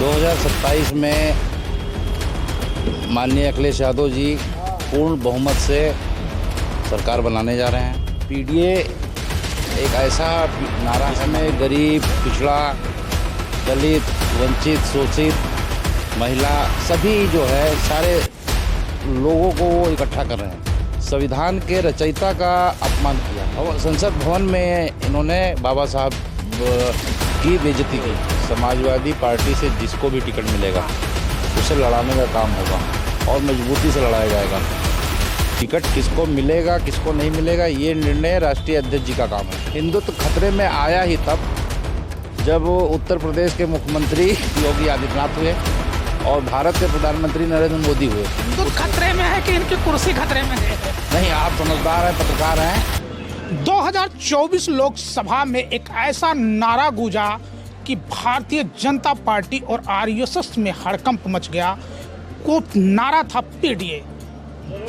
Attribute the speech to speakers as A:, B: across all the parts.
A: 2027 में माननीय अखिलेश यादव जी पूर्ण बहुमत से सरकार बनाने जा रहे हैं। पीडीए एक ऐसा नारा है में गरीब, पिछड़ा, दलित, वंचित, शोषित, महिला सभी जो है सारे लोगों को वो इकट्ठा कर रहे हैं। संविधान के रचयिता का अपमान किया और संसद भवन में इन्होंने बाबा साहब की बेइज्जती की। समाजवादी पार्टी से जिसको भी टिकट मिलेगा उसे लड़ाने का काम होगा और मजबूती से लड़ाया जाएगा। टिकट किसको मिलेगा किसको नहीं मिलेगा ये निर्णय राष्ट्रीय अध्यक्ष जी का काम है। हिंदुत्व खतरे में आया ही तब जब उत्तर प्रदेश के मुख्यमंत्री योगी आदित्यनाथ हुए और भारत के प्रधानमंत्री नरेंद्र मोदी हुए।
B: हिंदुत्व खतरे में है कि इनकी कुर्सी खतरे में है?
A: नहीं, आप समझदार हैं, पत्रकार हैं।
B: 2024 लोकसभा में एक ऐसा नारा गूंजा कि भारतीय जनता पार्टी और आरएसएस में हड़कंप मच गया। वो नारा था पीडीए।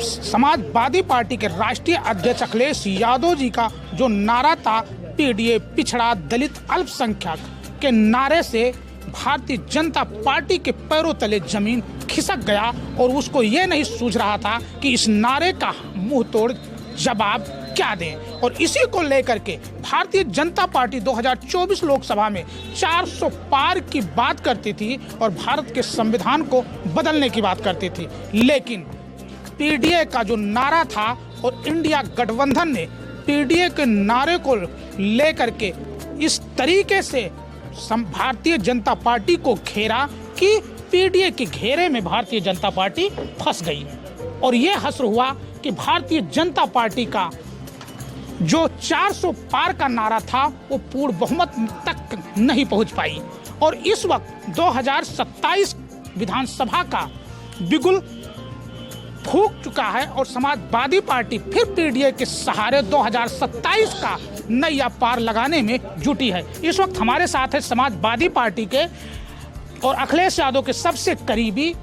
B: समाजवादी पार्टी के राष्ट्रीय अध्यक्ष अखिलेश यादव जी का जो नारा था पीडीए, पिछड़ा, दलित, अल्पसंख्यक के नारे से भारतीय जनता पार्टी के पैरों तले जमीन खिसक गया और उसको ये नहीं सूझ रहा था कि इस नारे का मुंह तोड़ जवाब क्या दें। और इसी को लेकर के भारतीय जनता पार्टी 2024 लोकसभा में 400 पार की बात करती थी और भारत के संविधान को बदलने की बात करती थी। लेकिन पीडीए का जो नारा था और इंडिया गठबंधन ने पीडीए के नारे को लेकर के इस तरीके से भारतीय जनता पार्टी को घेरा कि पीडीए के घेरे में भारतीय जनता पार्टी फंस गई और ये हश्र हुआ कि भारतीय जनता पार्टी का जो 400 पार का नारा था वो पूर्ण बहुमत तक नहीं पहुंच पाई और इस वक्त 2027 विधानसभा का बिगुल फूंक चुका है और समाजवादी पार्टी फिर पीडीए के सहारे 2027 का नया पार लगाने में जुटी है। इस वक्त हमारे साथ है समाजवादी पार्टी के और अखिलेश यादव के सबसे करीबी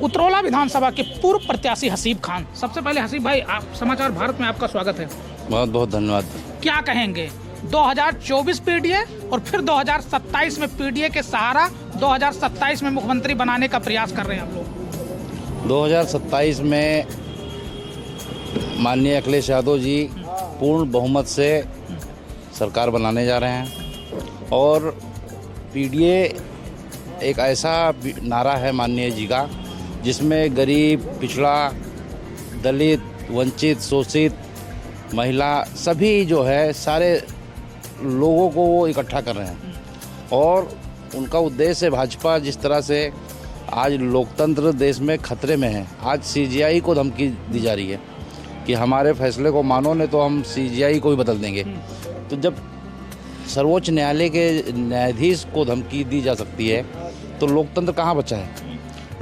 B: उतरौला विधानसभा के पूर्व प्रत्याशी हसीब खान। सबसे पहले हसीब भाई, आप समाचार भारत में आपका स्वागत है।
A: बहुत बहुत धन्यवाद।
B: क्या कहेंगे 2024 पीडीए और फिर 2027 में पीडीए के सहारा 2027 में मुख्यमंत्री बनाने का प्रयास कर रहे हैं आप लोग?
A: 2027 में माननीय अखिलेश यादव जी पूर्ण बहुमत से सरकार बनाने जा रहे हैं और पीडीए एक ऐसा नारा है माननीय जी का जिसमें गरीब, पिछड़ा, दलित, वंचित, शोषित, महिला सभी जो है सारे लोगों को वो इकट्ठा कर रहे हैं और उनका उद्देश्य भाजपा जिस तरह से आज लोकतंत्र देश में खतरे में है। आज सीजीआई को धमकी दी जा रही है कि हमारे फैसले को मानो नहीं तो हम सीजीआई को भी बदल देंगे। तो जब सर्वोच्च न्यायालय के न्यायाधीश को धमकी दी जा सकती है तो लोकतंत्र कहाँ बचा है?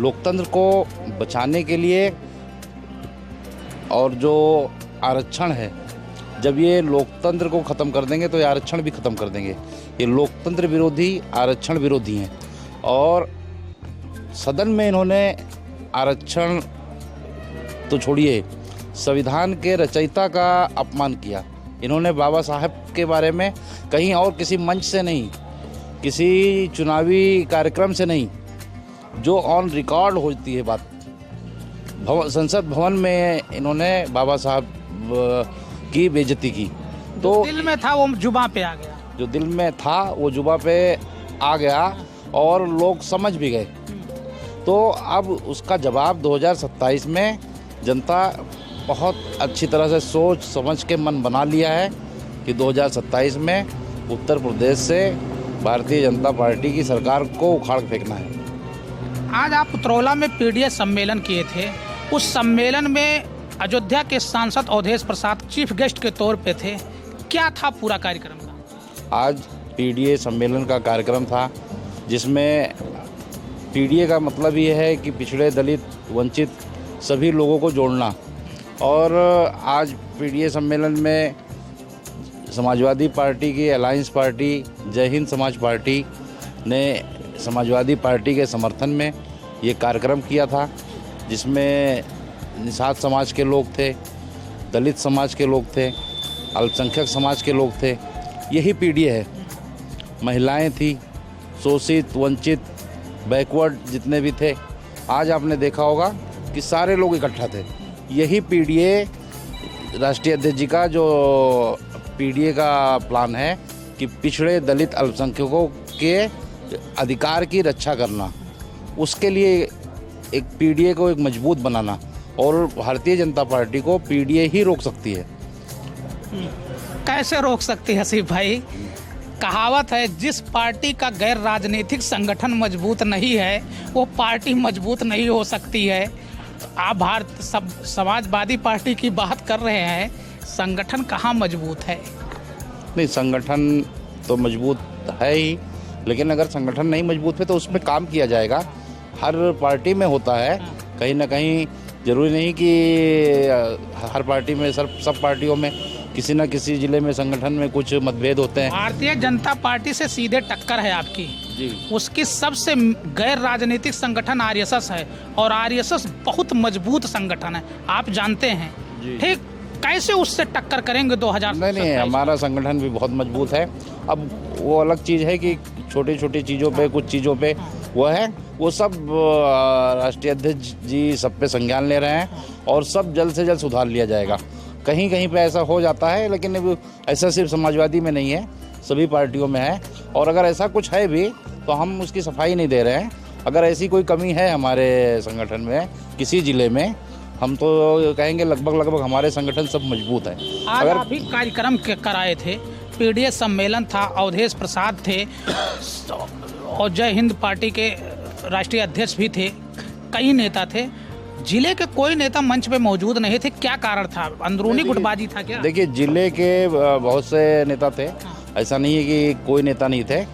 A: लोकतंत्र को बचाने के लिए और जो आरक्षण है, जब ये लोकतंत्र को ख़त्म कर देंगे तो ये आरक्षण भी ख़त्म कर देंगे। ये लोकतंत्र विरोधी, आरक्षण विरोधी हैं और सदन में इन्होंने आरक्षण तो छोड़िए, संविधान के रचयिता का अपमान किया। इन्होंने बाबा साहब के बारे में कहीं और किसी मंच से नहीं, किसी चुनावी कार्यक्रम से नहीं, जो ऑन रिकॉर्ड होती है बात, संसद भवन में इन्होंने बाबा साहब की बेइज्जती की। तो
B: दिल में था वो जुबां पे आ गया,
A: जो दिल में था वो जुबां पे आ गया और लोग समझ भी गए। तो अब उसका जवाब 2027 में जनता बहुत अच्छी तरह से सोच समझ के मन बना लिया है कि 2027 में उत्तर प्रदेश से भारतीय जनता पार्टी की सरकार को उखाड़ फेंकना है।
B: आज आप उतरौला में पीडीए सम्मेलन किए थे। उस सम्मेलन में अयोध्या के सांसद अवधेश प्रसाद चीफ गेस्ट के तौर पे थे। क्या था पूरा कार्यक्रम का?
A: आज पीडीए सम्मेलन का कार्यक्रम था जिसमें पीडीए का मतलब ये है कि पिछड़े, दलित, वंचित सभी लोगों को जोड़ना। और आज पीडीए सम्मेलन में समाजवादी पार्टी की अलायंस पार्टी, जय हिंद समाज पार्टी ने समाजवादी पार्टी के समर्थन में ये कार्यक्रम किया था जिसमें निषाद समाज के लोग थे, दलित समाज के लोग थे, अल्पसंख्यक समाज के लोग थे। यही पीडीए है। महिलाएं थी, शोषित, वंचित, बैकवर्ड जितने भी थे, आज आपने देखा होगा कि सारे लोग इकट्ठा थे। यही पीडीए राष्ट्रीय अध्यक्ष जी का जो पीडीए का प्लान है कि पिछड़े दलित अल्पसंख्यकों के अधिकार की रक्षा करना, उसके लिए एक पीडीए को एक मजबूत बनाना, और भारतीय जनता पार्टी को पीडीए ही रोक सकती है।
B: कैसे रोक सकती है हसीब भाई? कहावत है, जिस पार्टी का गैर राजनीतिक संगठन मजबूत नहीं है वो पार्टी मजबूत नहीं हो सकती है। आप भारत समाजवादी पार्टी की बात कर रहे हैं, संगठन कहाँ मजबूत है?
A: नहीं, संगठन तो मजबूत है ही, लेकिन अगर संगठन नहीं मजबूत है तो उसमें काम किया जाएगा। हर पार्टी में होता है, कहीं ना कहीं, जरूरी नहीं कि हर पार्टी में, सब पार्टियों में किसी न किसी जिले में संगठन में कुछ मतभेद होते हैं।
B: भारतीय जनता पार्टी से सीधे टक्कर है आपकी
A: जी।
B: उसकी सबसे गैर राजनीतिक संगठन आरएसएस है, और आरएसएस बहुत मजबूत संगठन है, आप जानते हैं। ठीक, कैसे उससे टक्कर करेंगे 2027?
A: नहीं, हमारा संगठन भी बहुत मजबूत है। अब वो अलग चीज़ है कि छोटी छोटी चीज़ों पे, कुछ चीज़ों पे वो सब राष्ट्रीय अध्यक्ष जी सब पे संज्ञान ले रहे हैं, और सब जल्द से जल्द सुधार लिया जाएगा। कहीं कहीं पे ऐसा हो जाता है, लेकिन अब ऐसा सिर्फ समाजवादी में नहीं है, सभी पार्टियों में है। और अगर ऐसा कुछ है भी तो हम उसकी सफाई नहीं दे रहे हैं। अगर ऐसी कोई कमी है हमारे संगठन में किसी जिले में, हम तो कहेंगे लगभग हमारे संगठन सब मजबूत है।
B: आज आप भी कार्यक्रम कराए थे, पीडीए सम्मेलन था, अवधेश प्रसाद थे और जय हिंद पार्टी के राष्ट्रीय अध्यक्ष भी थे, कई नेता थे। जिले के कोई नेता मंच पे मौजूद नहीं थे, क्या कारण था? अंदरूनी गुटबाजी था क्या?
A: देखिए, जिले के बहुत से नेता थे, ऐसा नहीं है कि कोई नेता नहीं थे।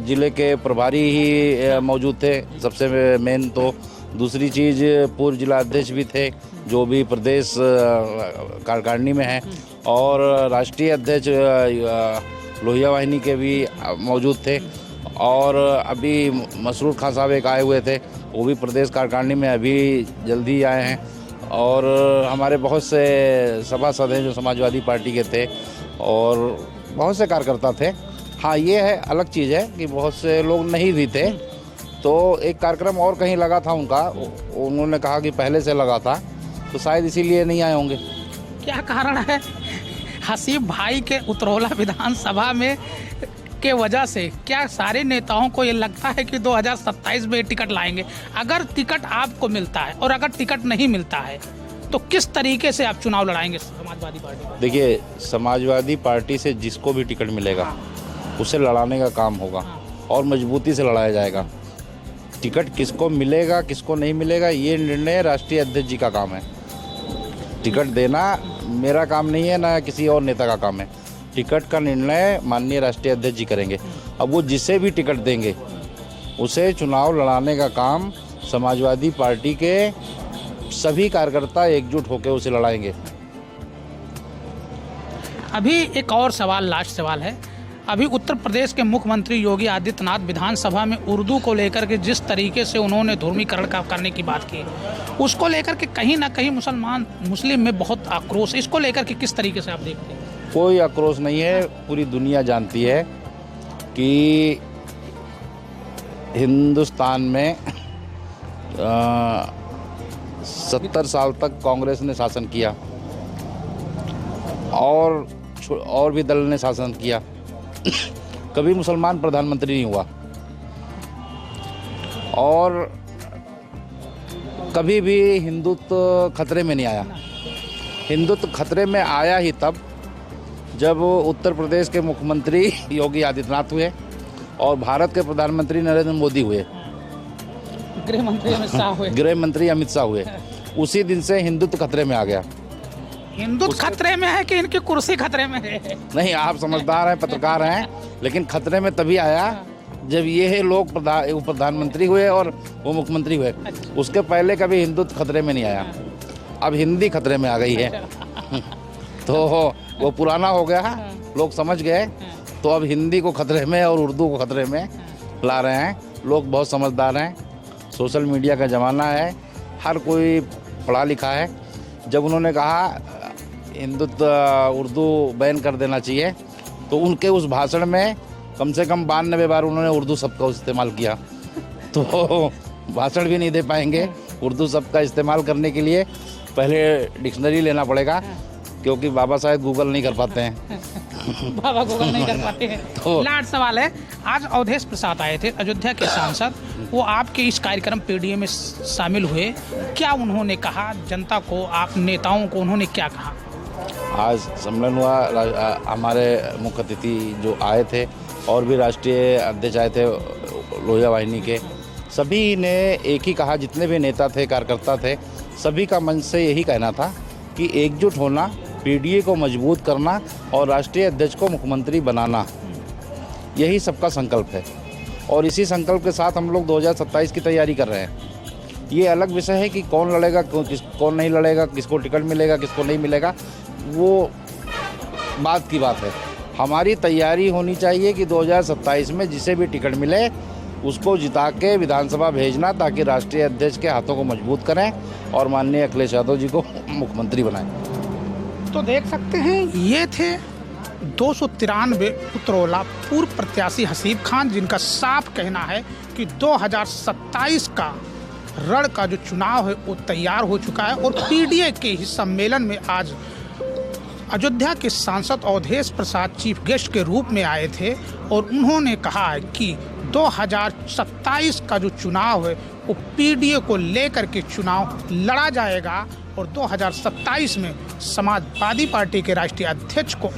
A: जिले के प्रभारी ही मौजूद थे सबसे मेन। तो दूसरी चीज़, पूर्व जिला अध्यक्ष भी थे जो भी प्रदेश कार्यकारिणी में है, और राष्ट्रीय अध्यक्ष लोहिया वाहिनी के भी मौजूद थे, और अभी मसरूर खान साहब एक आए हुए थे, वो भी प्रदेश कार्यकारिणी में अभी जल्दी आए हैं, और हमारे बहुत से सभासद हैं जो समाजवादी पार्टी के थे, और बहुत से कार्यकर्ता थे। हाँ, ये है अलग चीज़ है कि बहुत से लोग नहीं भी थे। तो एक कार्यक्रम और कहीं लगा था उनका, उन्होंने कहा कि पहले से लगा था, तो शायद इसीलिए नहीं आए होंगे।
B: क्या कारण है? हसीब भाई के उतरौला विधानसभा में के वजह से क्या सारे नेताओं को ये लगता है कि 2027 में टिकट लाएंगे? अगर टिकट आपको मिलता है और अगर टिकट नहीं मिलता है तो किस तरीके से आप चुनाव लड़ाएंगे समाजवादी पार्टी?
A: देखिए, समाजवादी पार्टी से जिसको भी टिकट मिलेगा उसे लड़ाने का काम होगा, और मजबूती से लड़ाया जाएगा। टिकट किसको मिलेगा किसको नहीं मिलेगा, ये निर्णय राष्ट्रीय अध्यक्ष जी का काम है। टिकट देना मेरा काम नहीं है, ना किसी और नेता का काम है। टिकट का निर्णय माननीय राष्ट्रीय अध्यक्ष जी करेंगे। अब वो जिसे भी टिकट देंगे उसे चुनाव लड़ाने का काम समाजवादी पार्टी के सभी कार्यकर्ता एकजुट होकर उसे लड़ाएंगे।
B: अभी एक और सवाल, लास्ट सवाल है। अभी उत्तर प्रदेश के मुख्यमंत्री योगी आदित्यनाथ विधानसभा में उर्दू को लेकर के जिस तरीके से उन्होंने धर्मीकरण करने की बात की, उसको लेकर के कहीं ना कहीं मुस्लिम में बहुत आक्रोश, इसको लेकर के किस तरीके से आप देखते हैं?
A: कोई आक्रोश नहीं है। पूरी दुनिया जानती है कि हिंदुस्तान में 70 साल तक कांग्रेस ने शासन किया, और भी दल ने शासन किया। कभी मुसलमान प्रधानमंत्री नहीं हुआ, और कभी भी हिंदुत्व खतरे में नहीं आया। हिंदुत्व खतरे में आया ही तब जब उत्तर प्रदेश के मुख्यमंत्री योगी आदित्यनाथ हुए और भारत के प्रधानमंत्री नरेंद्र मोदी हुए,
B: गृह मंत्री अमित शाह हुए।
A: उसी दिन से हिंदुत्व खतरे में आ गया।
B: हिंदुत्व खतरे में है कि इनकी कुर्सी खतरे में है?
A: नहीं, आप समझदार हैं, पत्रकार हैं, लेकिन खतरे में तभी आया जब ये लोग प्रधानमंत्री हुए और वो मुख्यमंत्री हुए। उसके पहले कभी हिंदुत्व खतरे में नहीं आया। अब हिंदी खतरे में आ गई है। तो वो पुराना हो गया, लोग समझ गए, तो अब हिंदी को खतरे में और उर्दू को खतरे में ला रहे हैं। लोग बहुत समझदार हैं, सोशल मीडिया का ज़माना है, हर कोई पढ़ा लिखा है। जब उन्होंने कहा हिंदुत्व उर्दू बैन कर देना चाहिए, तो उनके उस भाषण में कम से कम 92 बार उन्होंने उर्दू शब्द का इस्तेमाल किया। तो भाषण भी नहीं दे पाएंगे। उर्दू शब्द का इस्तेमाल करने के लिए पहले डिक्शनरी लेना पड़ेगा, क्योंकि बाबा साहेब गूगल नहीं कर पाते हैं।
B: बाबा गूगल नहीं कर पाते हैं।
A: तो
B: लास्ट सवाल है, आज अवधेश प्रसाद आए थे, अयोध्या के सांसद, वो आपके इस कार्यक्रम पीडीए में शामिल हुए, क्या उन्होंने कहा जनता को, आप नेताओं को उन्होंने क्या कहा?
A: आज सम्मेलन हुआ, हमारे मुख्य अतिथि जो आए थे और भी राष्ट्रीय अध्यक्ष आए थे लोहिया वाहिनी के, सभी ने एक ही कहा, जितने भी नेता थे, कार्यकर्ता थे, सभी का मंच से यही कहना था कि एकजुट होना, पीडीए को मजबूत करना और राष्ट्रीय अध्यक्ष को मुख्यमंत्री बनाना, यही सबका संकल्प है। और इसी संकल्प के साथ हम लोग 2027 की तैयारी कर रहे हैं। ये अलग विषय है कि कौन लड़ेगा, कौन नहीं लड़ेगा, किसको टिकट मिलेगा, किसको नहीं मिलेगा, वो बात की बात है। हमारी तैयारी होनी चाहिए कि 2027 में जिसे भी टिकट मिले उसको जिता के विधानसभा भेजना, ताकि राष्ट्रीय अध्यक्ष के हाथों को मजबूत करें और माननीय अखिलेश यादव जी को मुख्यमंत्री बनाएं।
B: तो देख सकते हैं, ये थे 293 उतरौला पूर्व प्रत्याशी हसीब खान, जिनका साफ कहना है कि 2027 का रण का जो चुनाव है वो तैयार हो चुका है। और पीडीए के ही सम्मेलन में आज अयोध्या के सांसद अवधेश प्रसाद चीफ गेस्ट के रूप में आए थे और उन्होंने कहा है कि 2027 का जो चुनाव है वो पीडीए को लेकर के चुनाव लड़ा जाएगा और 2027 में समाजवादी पार्टी के राष्ट्रीय अध्यक्ष को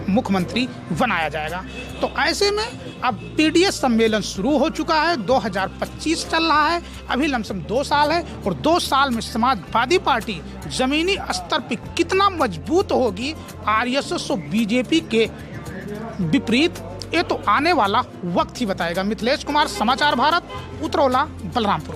B: मुख्यमंत्री बनाया जाएगा। तो ऐसे में अब पीडीए सम्मेलन शुरू हो चुका है, 2025 चल रहा है, अभी लमसम 2 साल है और 2 साल में समाजवादी पार्टी जमीनी स्तर पर कितना मजबूत होगी आरएसएस और बीजेपी के विपरीत, ये तो आने वाला वक्त ही बताएगा। मिथिलेश कुमार, समाचार भारत, उतरौला, बलरामपुर।